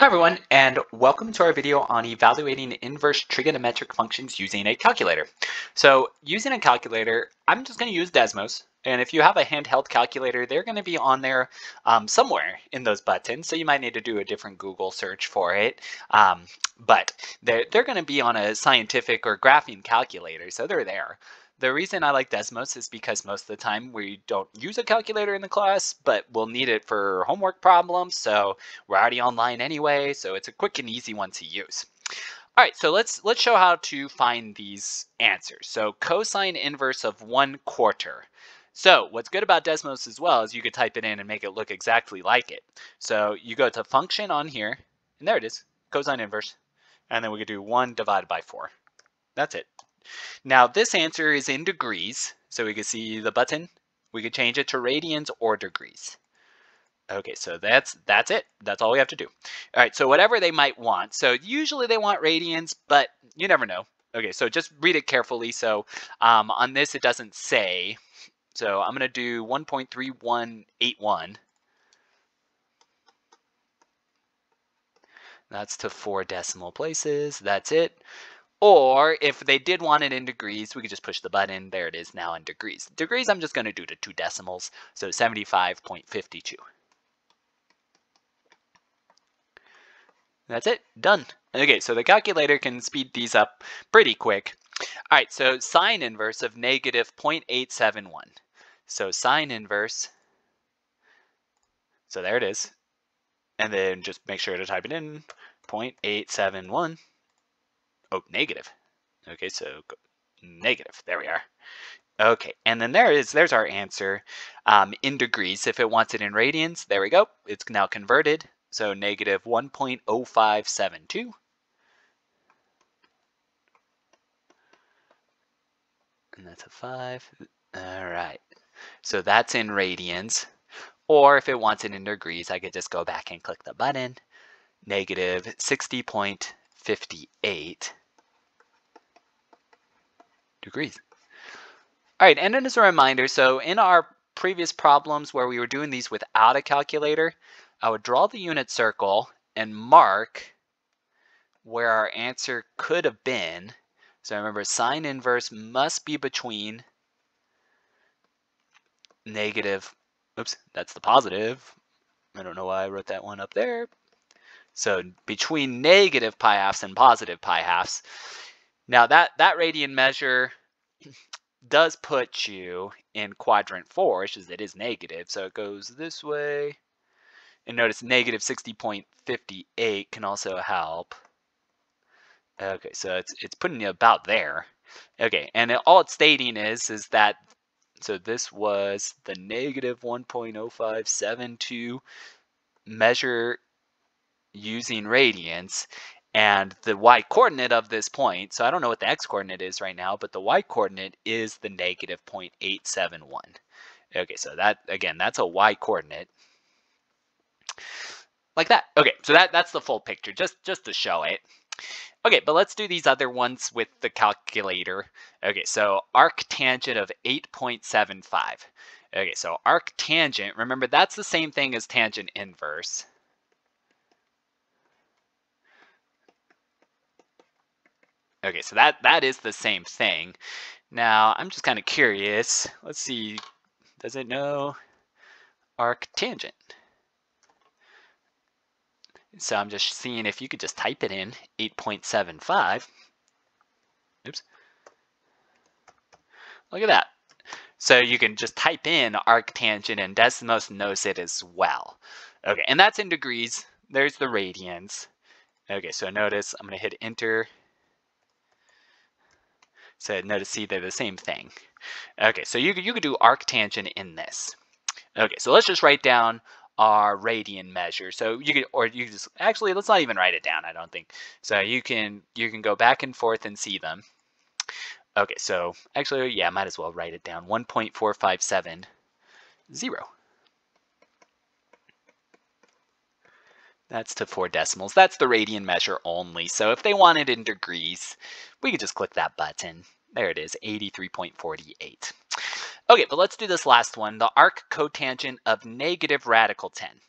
Hi everyone, and welcome to our video on evaluating inverse trigonometric functions using a calculator. So using a calculator, I'm just going to use Desmos, and if you have a handheld calculator, they're going to be on there somewhere in those buttons, so you might need to do a different Google search for it, but they're going to be on a scientific or graphing calculator, so they're there. The reason I like Desmos is because most of the time we don't use a calculator in the class, but we'll need it for homework problems, so we're already online anyway, so it's a quick and easy one to use. All right, so let's show how to find these answers. So cosine inverse of 1/4. So what's good about Desmos as well is you could type it in and make it look exactly like it. So you go to function on here, and there it is, cosine inverse, and then we could do 1 divided by 4. That's it. Now this answer is in degrees, so we can see the button. We could change it to radians or degrees. Okay, so that's it. That's all we have to do. All right, so whatever they might want. So usually they want radians, but you never know. Okay, so just read it carefully. So on this, it doesn't say. So I'm going to do 1.3181. That's to 4 decimal places. That's it. Or if they did want it in degrees, we could just push the button. There it is now in degrees. Degrees, I'm just going to do to 2 decimals. So 75.52. That's it, done. Okay, so the calculator can speed these up pretty quick. All right, so sine inverse of negative 0.871. So sine inverse, so there it is. And then just make sure to type it in, 0.871. Oh, negative. Okay, so negative, there we are. Okay, and then there's our answer in degrees. If it wants it in radians, there we go. It's now converted. So negative 1.0572. And that's a 5. All right. So that's in radians. Or if it wants it in degrees, I could just go back and click the button. Negative 60.58 degrees. All right, and then as a reminder, so in our previous problems where we were doing these without a calculator, I would draw the unit circle and mark where our answer could have been. So remember, sine inverse must be between negative, oops, that's the positive. I don't know why I wrote that one up there. So between negative pi halves and positive pi halves. Now that radian measure does put you in quadrant 4, which is it is negative, so it goes this way. And notice negative 60.58 can also help. Okay, so it's putting you about there. Okay, and all it's stating is that, so this was the negative 1.0572 measure using radians, and the y-coordinate of this point, so I don't know what the x-coordinate is right now, but the y-coordinate is the negative 0.871. Okay, so that, again, that's a y-coordinate. Like that. Okay, so that's the full picture, just to show it. Okay, but let's do these other ones with the calculator. Okay, so arctangent of 8.75. Okay, so arctangent, remember that's the same thing as tangent inverse. Okay, so that is the same thing. Now, I'm just kind of curious. Let's see, does it know arctangent? So I'm just seeing if you could just type it in, 8.75. Oops. Look at that. So you can just type in arctangent and Desmos knows it as well. Okay, and that's in degrees. There's the radians. Okay, so notice I'm going to hit enter. So notice, see, they're the same thing. Okay, so you could do arctangent in this. Okay, so let's just write down our radian measure. So you could, or you just, actually, let's not even write it down, I don't think. So you can go back and forth and see them. Okay, so actually, yeah, might as well write it down. 1.4570. That's to 4 decimals. That's the radian measure only. So if they want it in degrees, we could just click that button. There it is, 83.48. Okay, but let's do this last one, the arc cotangent of negative radical 10.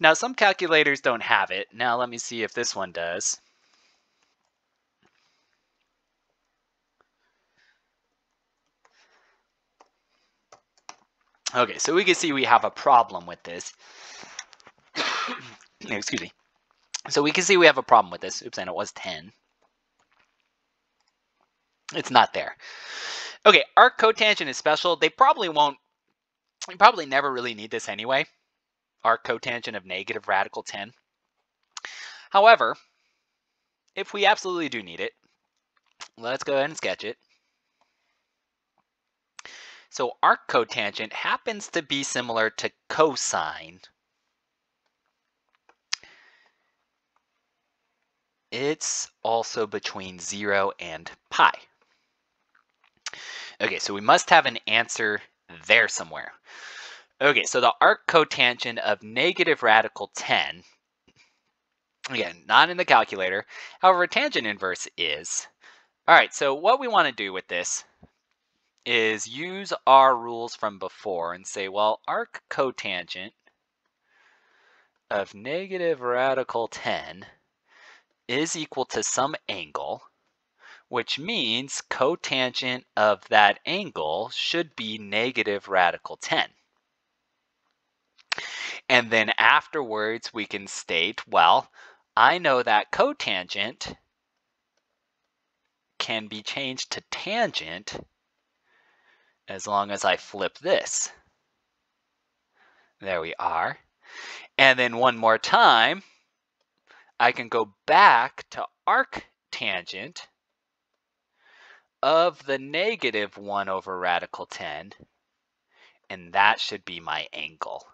Now, some calculators don't have it. Now, let me see if this one does. Okay, so we can see we have a problem with this. Excuse me. So we can see we have a problem with this. Oops, and it was 10. It's not there. Okay, arc cotangent is special. They probably won't, you probably never really need this anyway. Arc cotangent of negative radical 10. However, if we absolutely do need it, let's go ahead and sketch it. So arc cotangent happens to be similar to cosine. It's also between 0 and pi. Okay, so we must have an answer there somewhere. Okay, so the arc cotangent of negative radical 10, again, not in the calculator. However, tangent inverse is. All right, so what we want to do with this is use our rules from before and say, well, arc cotangent of negative radical 10 is equal to some angle, which means cotangent of that angle should be negative radical 10. And then afterwards we can state, well, I know that cotangent can be changed to tangent as long as I flip this. There we are. And then one more time, I can go back to arc tangent of the negative 1 over radical 10, and that should be my angle.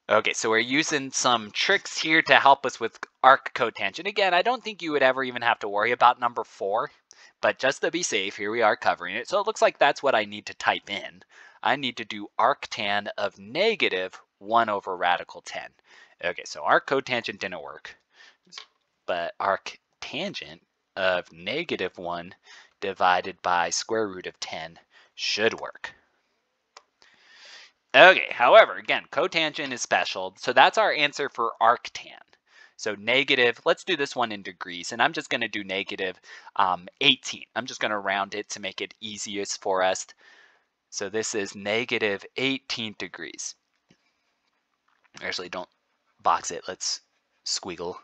Okay, so we're using some tricks here to help us with arc cotangent. Again, I don't think you would ever even have to worry about number 4, but just to be safe, here we are covering it. So it looks like that's what I need to type in. I need to do arctan of negative 1 over radical 10. Okay, so arc cotangent didn't work, but arc tangent of negative 1 divided by square root of 10 should work. Okay, however, again, cotangent is special, so that's our answer for arctan. So negative, let's do this one in degrees, and I'm just going to do negative 18. I'm just going to round it to make it easiest for us. So this is negative 18 degrees. Actually, don't box it, let's squiggle.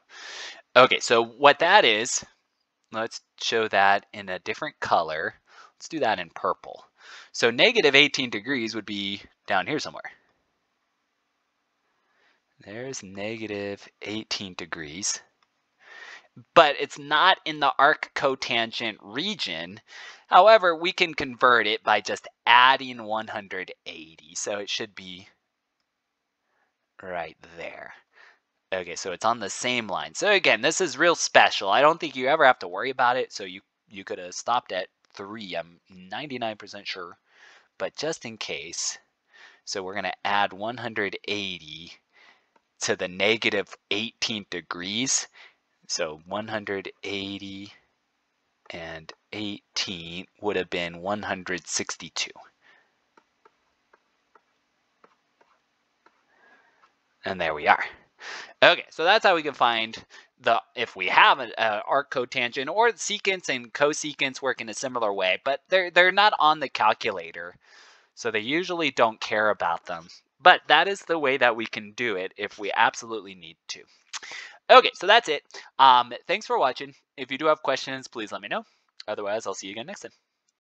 Okay, so what that is, let's show that in a different color. Let's do that in purple. So negative 18 degrees would be down here somewhere. There's negative 18 degrees. But it's not in the arc cotangent region. However, we can convert it by just adding 180. So it should be right there. Okay, so it's on the same line. So again, this is real special. I don't think you ever have to worry about it. So you could have stopped at 3. I'm 99% sure. But just in case, so we're going to add 180 to the negative 18 degrees. So 180 and 18 would have been 162. And there we are. Okay, so that's how we can find if we have an arc cotangent, or secant and cosecants work in a similar way, but they're not on the calculator, so they usually don't care about them. But that is the way that we can do it if we absolutely need to. Okay, so that's it. Thanks for watching. If you do have questions, please let me know. Otherwise, I'll see you again next time.